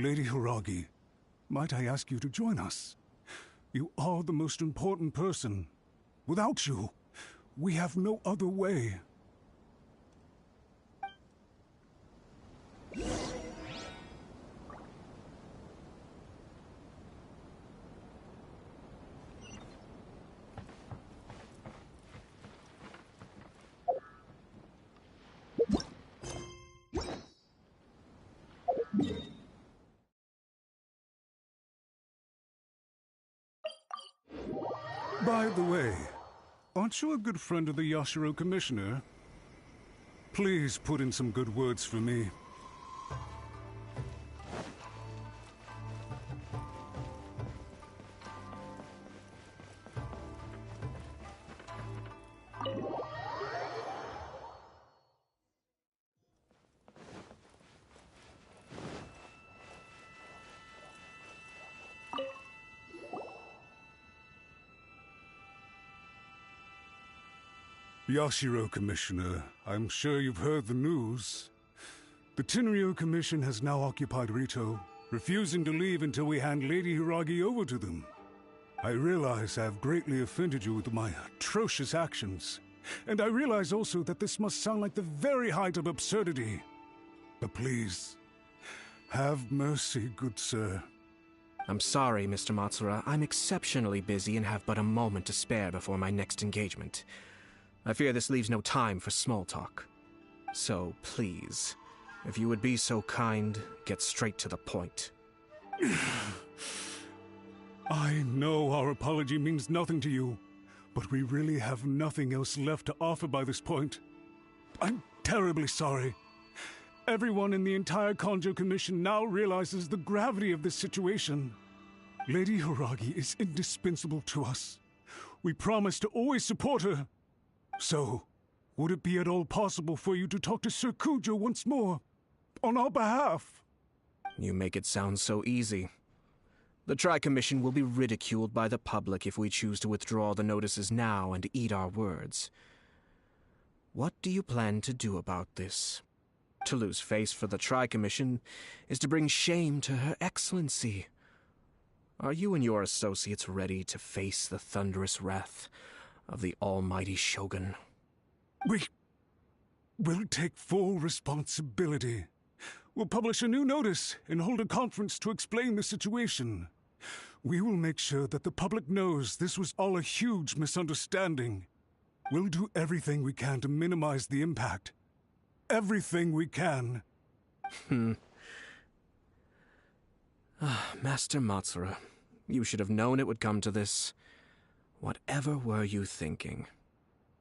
Lady Hiragi, might I ask you to join us? You are the most important person. Without you, we have no other way. By the way, aren't you a good friend of the Yashiro Commissioner? Please put in some good words for me. Yashiro Commissioner, I'm sure you've heard the news. The Tenryo Commission has now occupied Rito, refusing to leave until we hand Lady Hiragi over to them. I realize I have greatly offended you with my atrocious actions, and I realize also that this must sound like the very height of absurdity. But please, have mercy, good sir. I'm sorry, Mr. Matsura. I'm exceptionally busy and have but a moment to spare before my next engagement. I fear this leaves no time for small talk. So, please, if you would be so kind, get straight to the point. I know our apology means nothing to you, but we really have nothing else left to offer by this point. I'm terribly sorry. Everyone in the entire Conjo Commission now realizes the gravity of this situation. Lady Hiragi is indispensable to us. We promise to always support her. So, would it be at all possible for you to talk to Sir Kujo once more, on our behalf? You make it sound so easy. The Tri-Commission will be ridiculed by the public if we choose to withdraw the notices now and eat our words. What do you plan to do about this? To lose face for the Tri-Commission is to bring shame to Her Excellency, Are you and your associates ready to face the thunderous wrath of the almighty Shogun? We'll take full responsibility. We'll publish a new notice and hold a conference to explain the situation. We will make sure that the public knows this was all a huge misunderstanding. We'll do everything we can to minimize the impact. Everything we can. Master Matsura, you should have known it would come to this. Whatever were you thinking?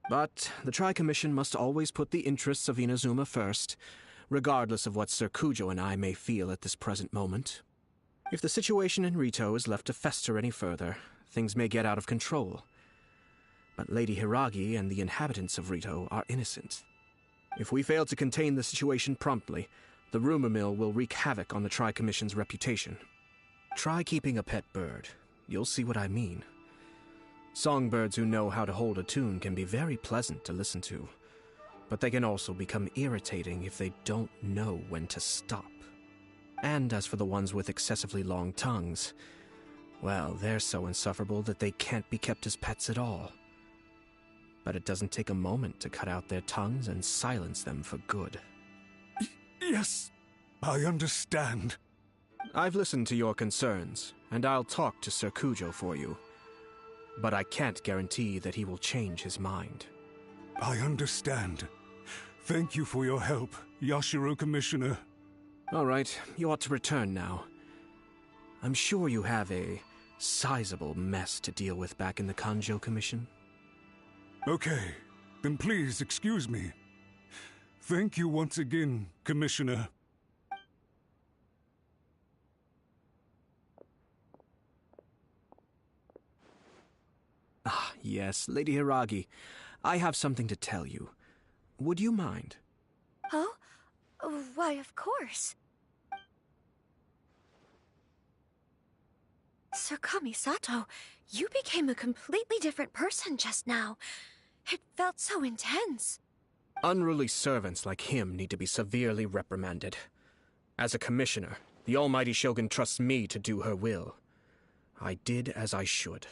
But the Tri-Commission must always put the interests of Inazuma first, regardless of what Sir Kujo and I may feel at this present moment. If the situation in Rito is left to fester any further, things may get out of control. But Lady Hiragi and the inhabitants of Rito are innocent. If we fail to contain the situation promptly, the rumor mill will wreak havoc on the Tri-Commission's reputation. Try keeping a pet bird. You'll see what I mean. Songbirds who know how to hold a tune can be very pleasant to listen to, but they can also become irritating if they don't know when to stop. And as for the ones with excessively long tongues, well, they're so insufferable that they can't be kept as pets at all. But it doesn't take a moment to cut out their tongues and silence them for good. Yes, I understand. I've listened to your concerns, and I'll talk to Sir Kujo for you. But I can't guarantee that he will change his mind. I understand. Thank you for your help, Yashiro Commissioner. All right, you ought to return now. I'm sure you have a sizable mess to deal with back in the Kanjo Commission. Okay, then please excuse me. Thank you once again, Commissioner. Ah, yes, Lady Hiragi. I have something to tell you. Would you mind? Oh? Why, of course. Sir Kamisato, you became a completely different person just now. It felt so intense. Unruly servants like him need to be severely reprimanded. As a commissioner, the almighty Shogun trusts me to do her will. I did as I should.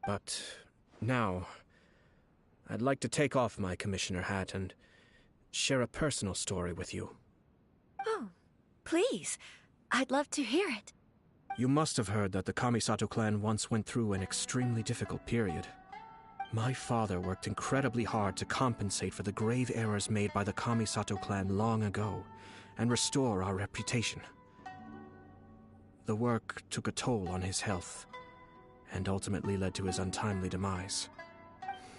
But now, I'd like to take off my commissioner hat and share a personal story with you. Oh, please. I'd love to hear it. You must have heard that the Kamisato clan once went through an extremely difficult period. My father worked incredibly hard to compensate for the grave errors made by the Kamisato clan long ago and restore our reputation. The work took a toll on his health and ultimately led to his untimely demise.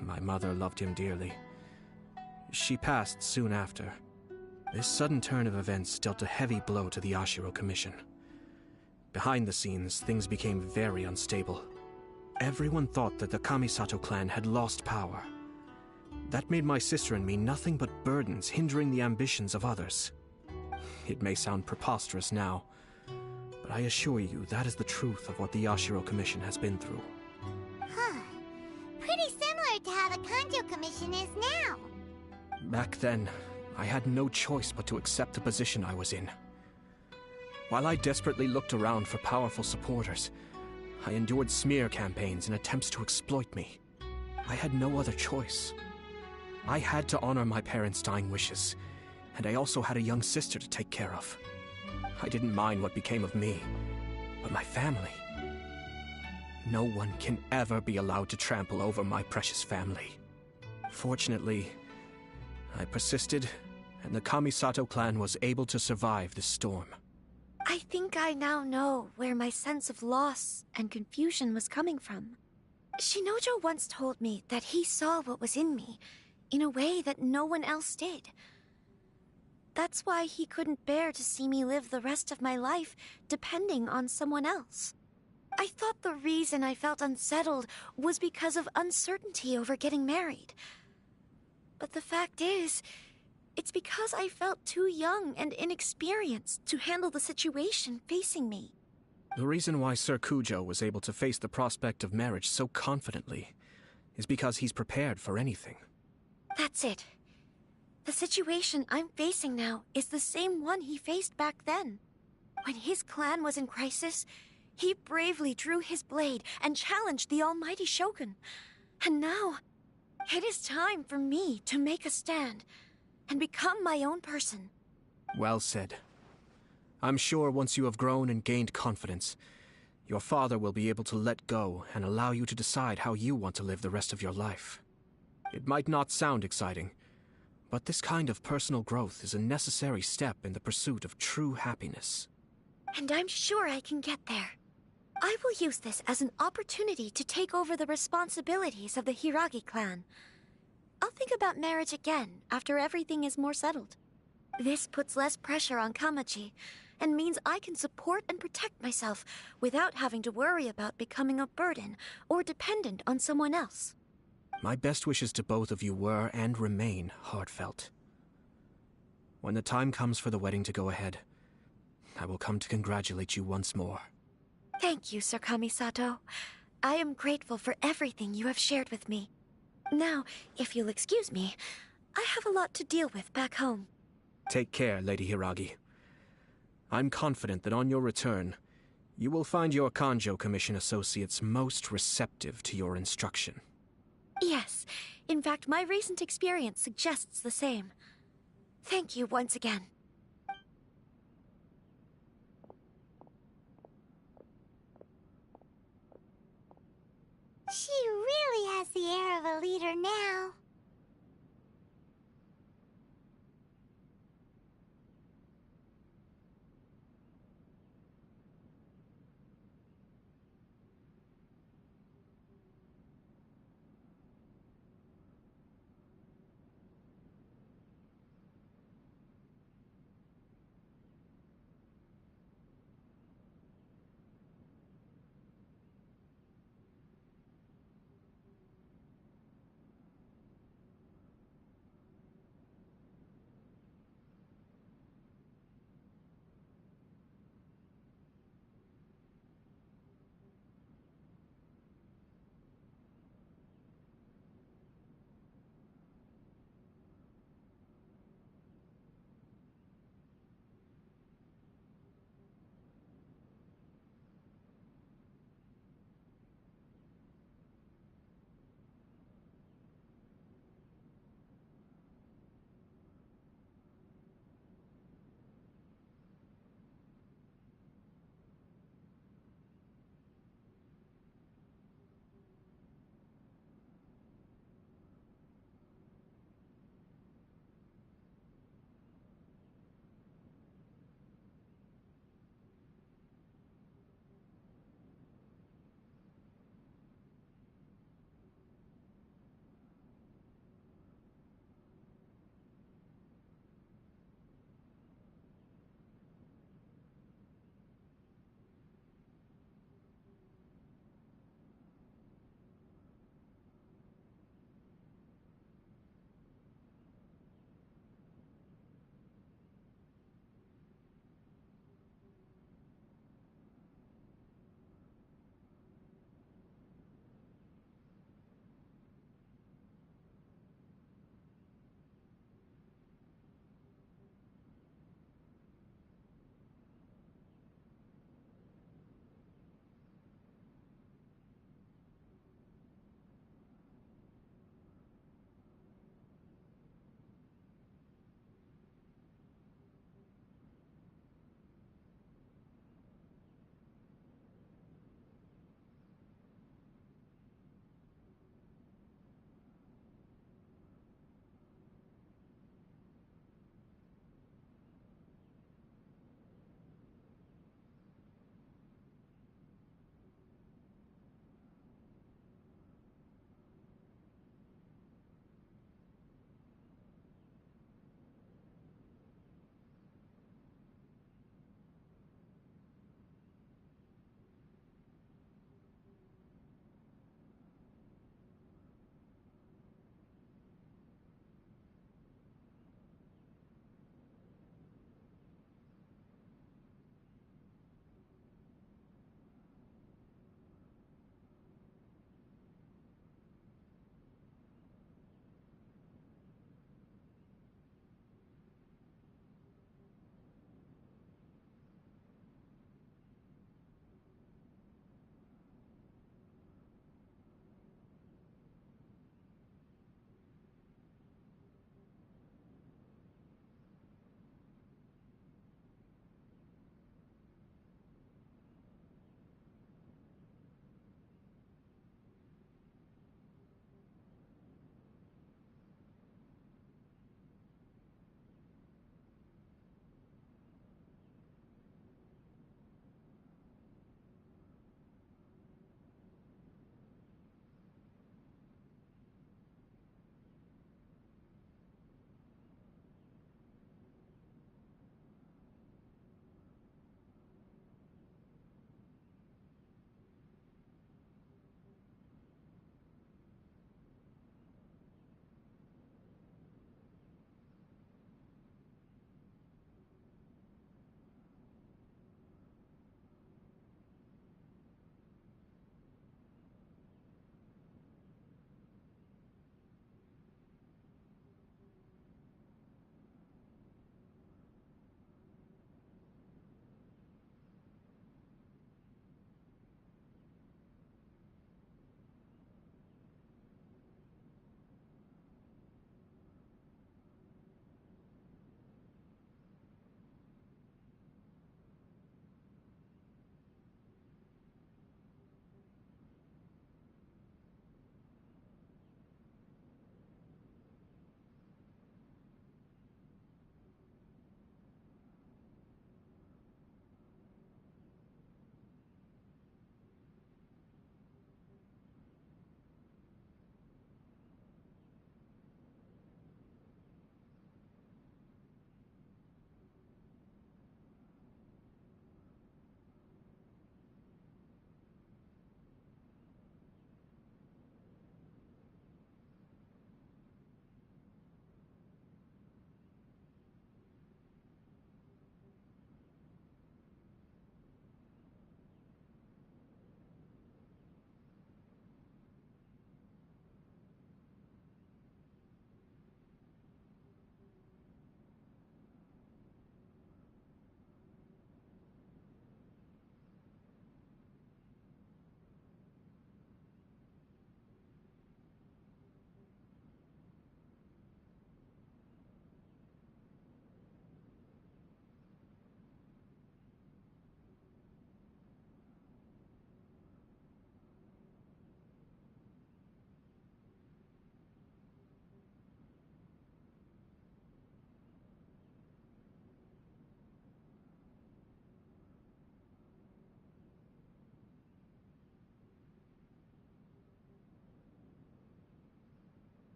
My mother loved him dearly. She passed soon after. This sudden turn of events dealt a heavy blow to the Ashiro Commission. Behind the scenes, things became very unstable. Everyone thought that the Kamisato clan had lost power. That made my sister and me nothing but burdens hindering the ambitions of others. It may sound preposterous now, but I assure you that is the truth of what the Yashiro Commission has been through. Huh. Pretty similar to how the Kanjo Commission is now. Back then, I had no choice but to accept the position I was in. While I desperately looked around for powerful supporters, I endured smear campaigns and attempts to exploit me. I had no other choice. I had to honor my parents' dying wishes, and I also had a young sister to take care of. I didn't mind what became of me, but my family. No one can ever be allowed to trample over my precious family. Fortunately, I persisted, and the Kamisato clan was able to survive this storm. I think I now know where my sense of loss and confusion was coming from. Shinojo once told me that he saw what was in me, in a way that no one else did. That's why he couldn't bear to see me live the rest of my life depending on someone else. I thought the reason I felt unsettled was because of uncertainty over getting married. But the fact is, it's because I felt too young and inexperienced to handle the situation facing me. The reason why Sir Kujo was able to face the prospect of marriage so confidently is because he's prepared for anything. That's it. The situation I'm facing now is the same one he faced back then. When his clan was in crisis, He bravely drew his blade and challenged the almighty Shogun. And now, it is time for me to make a stand and become my own person. Well said. I'm sure once you have grown and gained confidence, your father will be able to let go and allow you to decide how you want to live the rest of your life. It might not sound exciting, but this kind of personal growth is a necessary step in the pursuit of true happiness. And I'm sure I can get there. I will use this as an opportunity to take over the responsibilities of the Hiragi clan. I'll think about marriage again after everything is more settled. This puts less pressure on Kamaji, and means I can support and protect myself without having to worry about becoming a burden or dependent on someone else. My best wishes to both of you were and remain heartfelt. When the time comes for the wedding to go ahead, I will come to congratulate you once more. Thank you, Sir Kamisato. I am grateful for everything you have shared with me. Now, if you'll excuse me, I have a lot to deal with back home. Take care, Lady Hiragi. I'm confident that on your return, you will find your Kanjo Commission associates most receptive to your instruction. Yes, in fact, my recent experience suggests the same. Thank you once again. She really has the air of a leader now.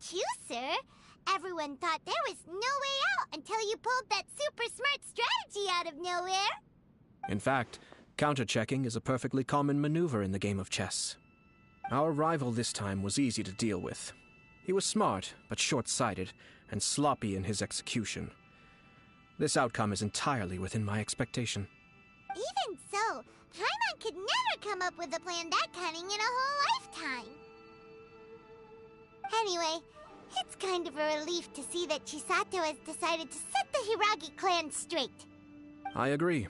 too, sir. Everyone thought there was no way out until you pulled that super smart strategy out of nowhere. In fact, counter-checking is a perfectly common maneuver in the game of chess. Our rival this time was easy to deal with. He was smart, but short-sighted, and sloppy in his execution. This outcome is entirely within my expectation. Even so, Paimon could never come up with a plan that cunning in a whole lifetime. Anyway, it's kind of a relief to see that Chisato has decided to set the Hiragi clan straight. I agree.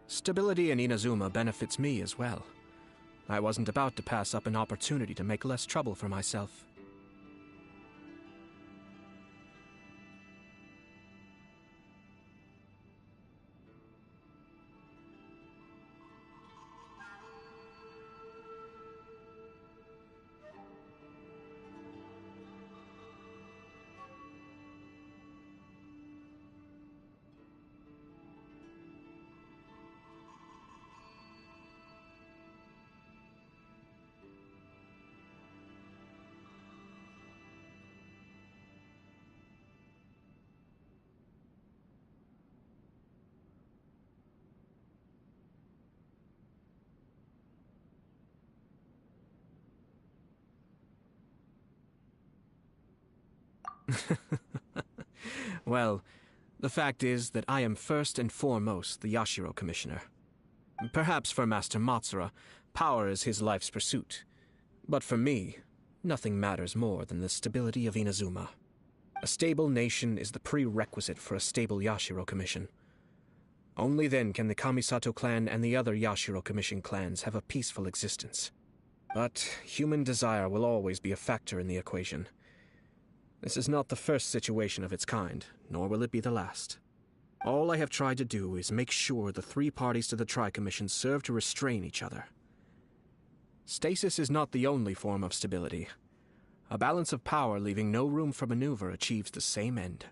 Stability in Inazuma benefits me as well. I wasn't about to pass up an opportunity to make less trouble for myself. Well, the fact is that I am first and foremost the Yashiro Commissioner. Perhaps for Master Matsura, power is his life's pursuit. But for me, nothing matters more than the stability of Inazuma. A stable nation is the prerequisite for a stable Yashiro Commission. Only then can the Kamisato clan and the other Yashiro Commission clans have a peaceful existence. But human desire will always be a factor in the equation. This is not the first situation of its kind, nor will it be the last. All I have tried to do is make sure the three parties to the Tri-Commission serve to restrain each other. Stasis is not the only form of stability. A balance of power leaving no room for maneuver achieves the same end.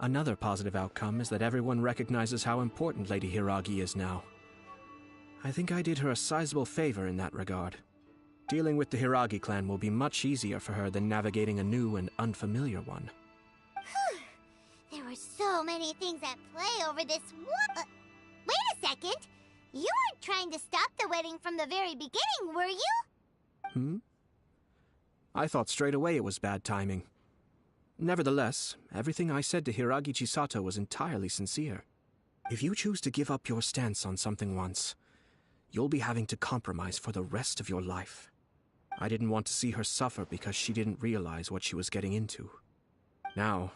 Another positive outcome is that everyone recognizes how important Lady Hiragi is now. I think I did her a sizable favor in that regard. Dealing with the Hiragi clan will be much easier for her than navigating a new and unfamiliar one. There were so many things at play over this one. Wait a second! You weren't trying to stop the wedding from the very beginning, were you? I thought straight away it was bad timing. Nevertheless, everything I said to Hiragi Chisato was entirely sincere. If you choose to give up your stance on something once, you'll be having to compromise for the rest of your life. I didn't want to see her suffer because she didn't realize what she was getting into. Now,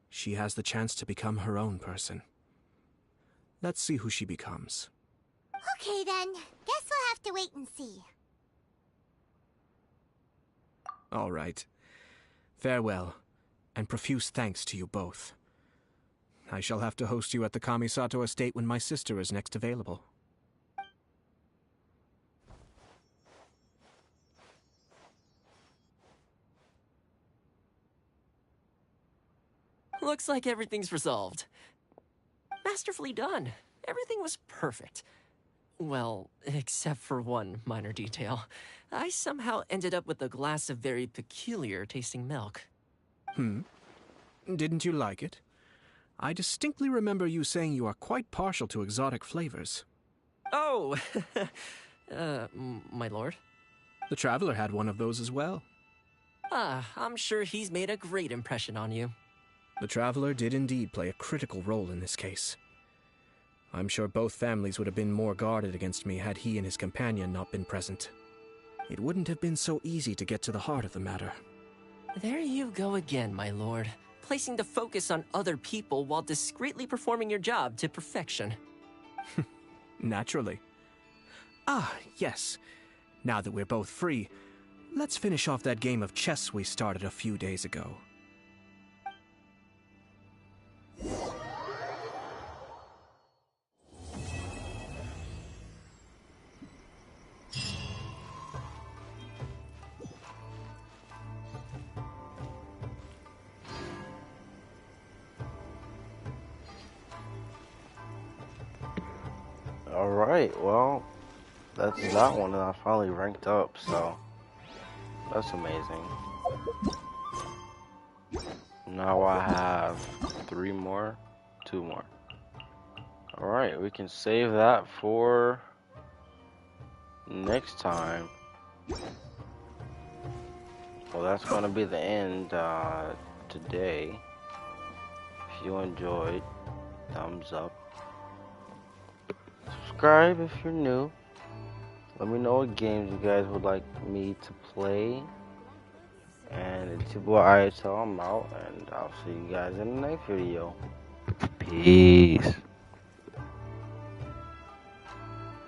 she has the chance to become her own person. Let's see who she becomes. Okay then, guess we'll have to wait and see. All right. Farewell, and profuse thanks to you both. I shall have to host you at the Kamisato estate when my sister is next available. Looks like everything's resolved. Masterfully done. Everything was perfect. Well, except for one minor detail. I somehow ended up with a glass of very peculiar tasting milk. Didn't you like it? I distinctly remember you saying you are quite partial to exotic flavors. Oh, my lord? The Traveler had one of those as well. I'm sure he's made a great impression on you. The Traveler did indeed play a critical role in this case. I'm sure both families would have been more guarded against me had he and his companion not been present. It wouldn't have been so easy to get to the heart of the matter. There you go again, my lord. Placing the focus on other people while discreetly performing your job to perfection. Naturally. Yes. Now that we're both free, let's finish off that game of chess we started a few days ago. Alright, well, that's that one that I finally ranked up, so that's amazing. Now I have 2 more. Alright, we can save that for next time. Well, that's going to be the end today. If you enjoyed, thumbs up. Subscribe if you're new. Let me know what games you guys would like me to play. And it's your boy ISL, I'm out, and I'll see you guys in the next video. Peace.